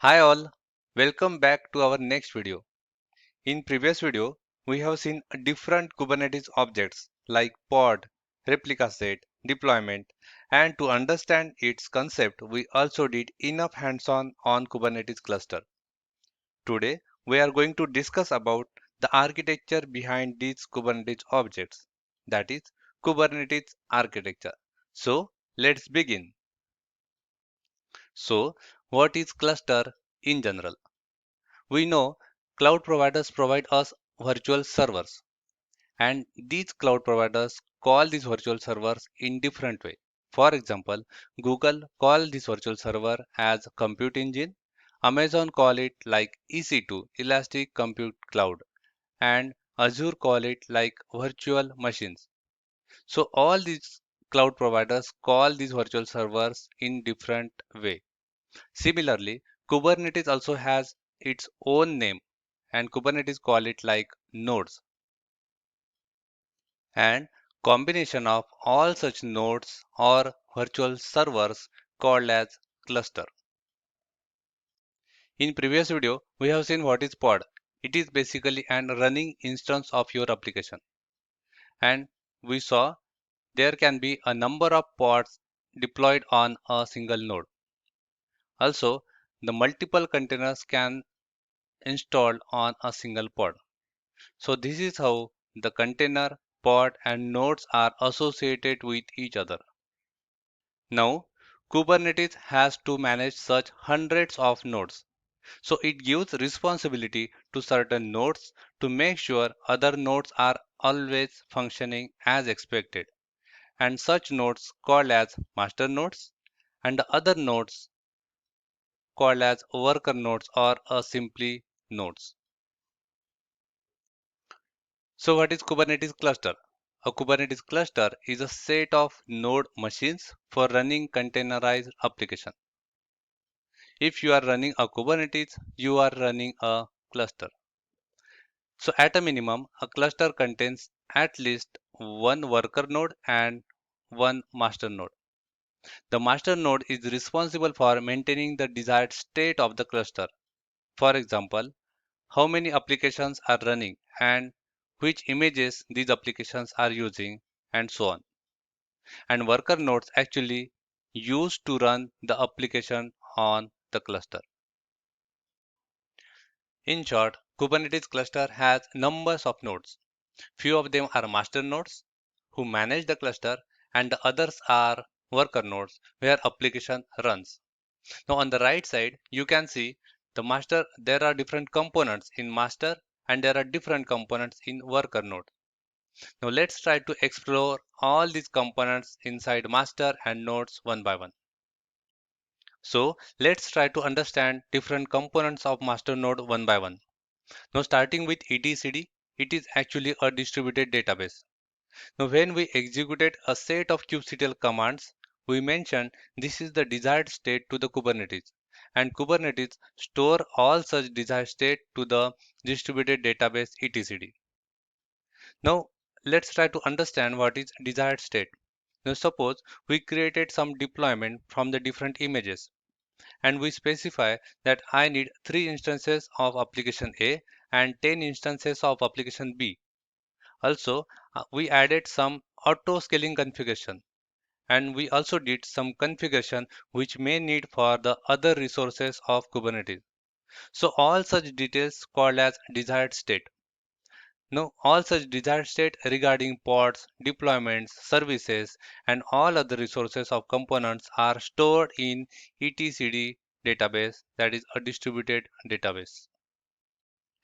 Hi all, welcome back to our next video. In previous video, we have seen different Kubernetes objects like pod, replica set, deployment, and to understand its concept, we also did enough hands-on on Kubernetes cluster. Today, we are going to discuss about the architecture behind these Kubernetes objects, that is Kubernetes architecture. So, let's begin. So, what is cluster in general? We know cloud providers provide us virtual servers, and these cloud providers call these virtual servers in different way. For example, Google call this virtual server as compute engine, Amazon call it like EC2, Elastic Compute Cloud, and Azure call it like virtual machines. So all these cloud providers call these virtual servers in different way. Similarly, Kubernetes also has its own name and Kubernetes call it like nodes. And combination of all such nodes or virtual servers called as cluster. In previous video, we have seen what is pod. It is basically an running instance of your application. And we saw there can be a number of pods deployed on a single node. Also, the multiple containers can installed on a single pod. So this is how the container, pod, and nodes are associated with each other. Now, Kubernetes has to manage such hundreds of nodes. So it gives responsibility to certain nodes to make sure other nodes are always functioning as expected. And such nodes called as master nodes and the other nodes called as worker nodes or simply nodes. So what is Kubernetes cluster? A Kubernetes cluster is a set of node machines for running containerized application. If you are running a Kubernetes, you are running a cluster. So at a minimum, a cluster contains at least one worker node and one master node. The master node is responsible for maintaining the desired state of the cluster. For example, how many applications are running and which images these applications are using and so on. And worker nodes actually used to run the application on the cluster. In short, Kubernetes cluster has numbers of nodes. Few of them are master nodes who manage the cluster and the others are worker nodes where application runs. Now on the right side, you can see the master, there are different components in master and there are different components in worker node. Now let's try to explore all these components inside master and nodes one by one. So let's try to understand different components of master node one by one. Now starting with etcd, it is actually a distributed database. Now when we executed a set of kubectl commands, we mentioned this is the desired state to the Kubernetes. And Kubernetes store all such desired state to the distributed database etcd. Now let's try to understand what is desired state. Now suppose we created some deployment from the different images and we specify that I need 3 instances of application A and 10 instances of application B. Also, we added some auto scaling configuration and we also did some configuration which may need for the other resources of Kubernetes. So all such details called as desired state. Now, all such desired state regarding pods, deployments, services, and all other resources of components are stored in etcd database, that is a distributed database.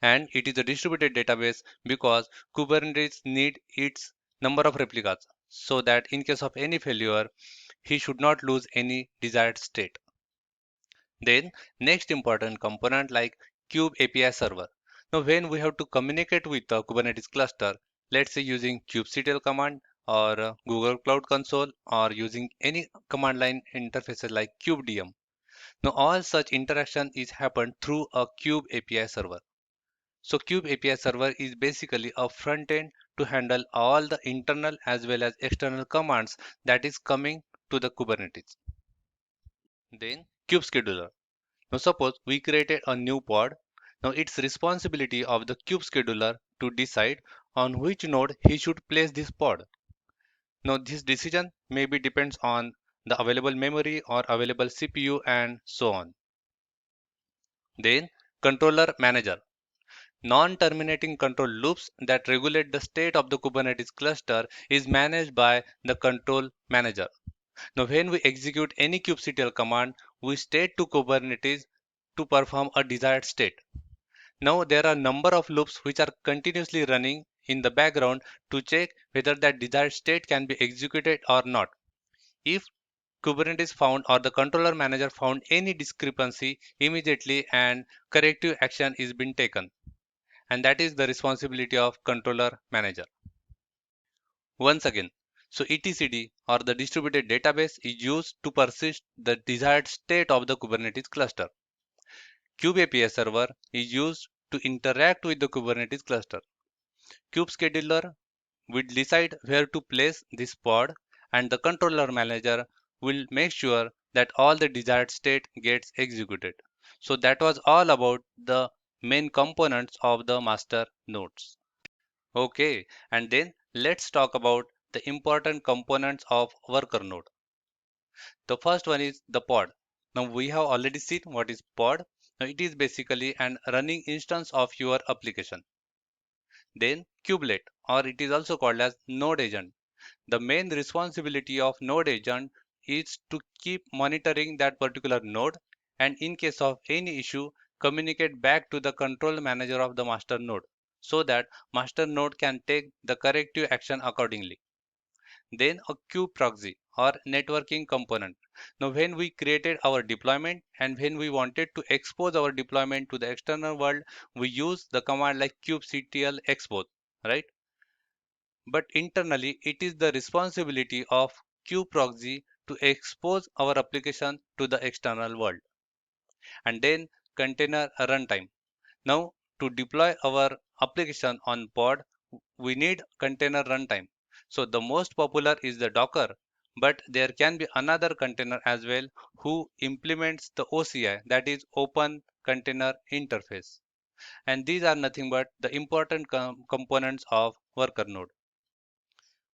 And it is a distributed database because Kubernetes need its number of replicas so that in case of any failure, he should not lose any desired state. Then next important component like Kube API server. Now when we have to communicate with the Kubernetes cluster, let's say using kubectl command or Google Cloud Console or using any command line interfaces like kubedm. Now all such interaction is happened through a Kube API server. So Kube API server is basically a front end to handle all the internal as well as external commands that is coming to the Kubernetes. Then Kube scheduler. Now suppose we created a new pod. Now it's responsibility of the kube scheduler to decide on which node he should place this pod. Now this decision maybe depends on the available memory or available CPU and so on. Then controller manager. Non-terminating control loops that regulate the state of the Kubernetes cluster is managed by the control manager. Now when we execute any kubectl command, we state to Kubernetes to perform a desired state. Now there are a number of loops which are continuously running in the background to check whether that desired state can be executed or not. If Kubernetes found or the controller manager found any discrepancy, immediately and corrective action is being taken. And that is the responsibility of controller manager. Once again, so etcd or the distributed database is used to persist the desired state of the Kubernetes cluster. Kube API server is used to interact with the Kubernetes cluster. Kube scheduler will decide where to place this pod, and the controller manager will make sure that all the desired state gets executed. So that was all about the main components of the master nodes. Okay, and then let's talk about the important components of worker node. The first one is the pod. Now we have already seen what is pod. Now it is basically an running instance of your application. Then kubelet, or it is also called as node agent. The main responsibility of node agent is to keep monitoring that particular node, and in case of any issue communicate back to the control manager of the master node so that master node can take the corrective action accordingly. Then a kube proxy or networking component. Now when we created our deployment and when we wanted to expose our deployment to the external world, we use the command like kubectl expose, right? But internally, it is the responsibility of kubeproxy to expose our application to the external world. And then container runtime. Now, to deploy our application on pod, we need container runtime. So the most popular is the Docker, but there can be another container as well who implements the OCI, that is Open Container Interface. And these are nothing but the important components of worker node.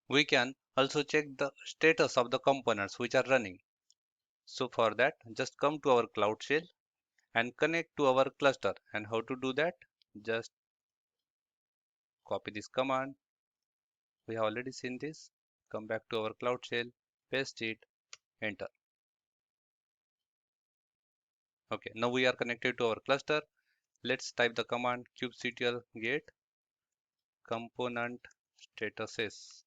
We can also check the status of the components which are running. So for that, just come to our Cloud Shell and connect to our cluster. And how to do that? Just copy this command. We have already seen this. Come back to our Cloud Shell, paste it, enter. Okay, now we are connected to our cluster. Let's type the command kubectl get component statuses.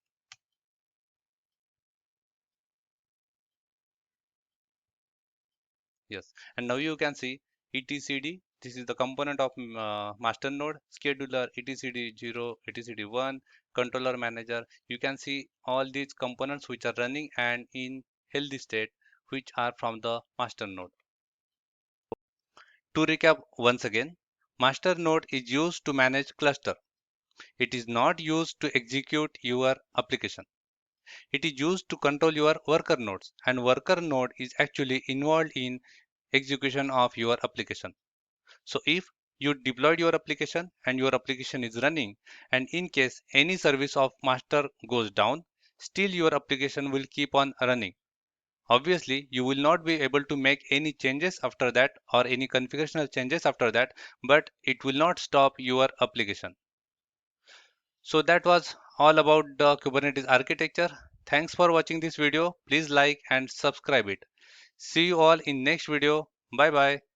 Yes, and now you can see etcd. This is the component of master node, scheduler etcd 0, etcd 1, controller manager. You can see all these components which are running and in healthy state, which are from the master node. To recap once again, master node is used to manage cluster. It is not used to execute your application. It is used to control your worker nodes, and worker node is actually involved in execution of your application. So if you deployed your application and your application is running, and in case any service of master goes down, still your application will keep on running. Obviously, you will not be able to make any changes after that or any configurational changes after that, but it will not stop your application. So that was all about the Kubernetes architecture. Thanks for watching this video. Please like and subscribe it. See you all in next video. Bye bye.